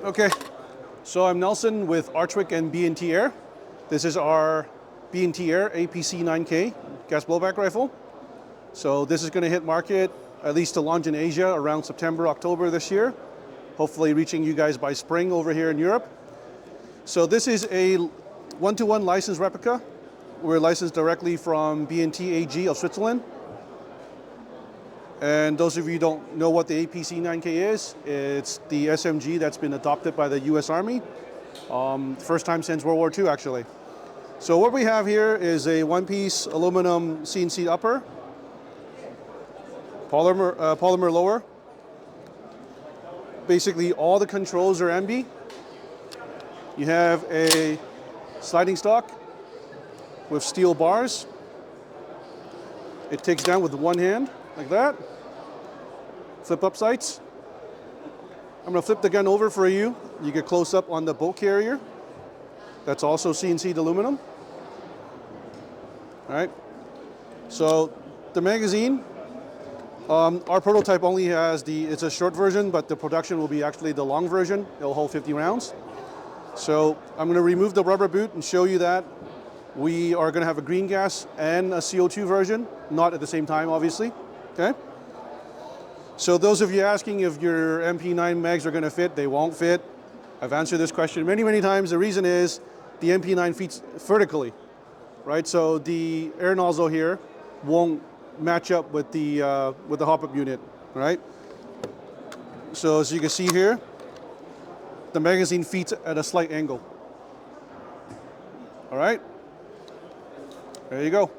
Okay, so I'm Nelson with Archwick and B&T Air. This is our B&T Air APC9K gas blowback rifle. So this is going to hit market, at least to launch in Asia around September, October this year. Hopefully reaching you guys by spring over here in Europe. So this is a one-to-one licensed replica. We're licensed directly from B&T AG of Switzerland. And those of you who don't know what the APC9K is, it's the SMG that's been adopted by the US Army. First time since World War II, actually. So what we have here is a one-piece aluminum CNC upper, polymer lower. Basically, all the controls are MB. You have a sliding stock with steel bars. It takes down with one hand, like that. Flip up sights. I'm going to flip the gun over for you. You get close up on the bolt carrier. That's also CNC'd aluminum. All right. So the magazine, our prototype only has it's a short version, but the production will be actually the long version. It'll hold 50 rounds. So I'm going to remove the rubber boot and show you that. We are going to have a green gas and a CO2 version, not at the same time, obviously. Okay. So those of you asking if your MP9 mags are going to fit, they won't fit. I've answered this question many, many times. The reason is the MP9 fits vertically, right? So the air nozzle here won't match up with the hop-up unit, right? So as you can see here, the magazine feeds at a slight angle. All right, there you go.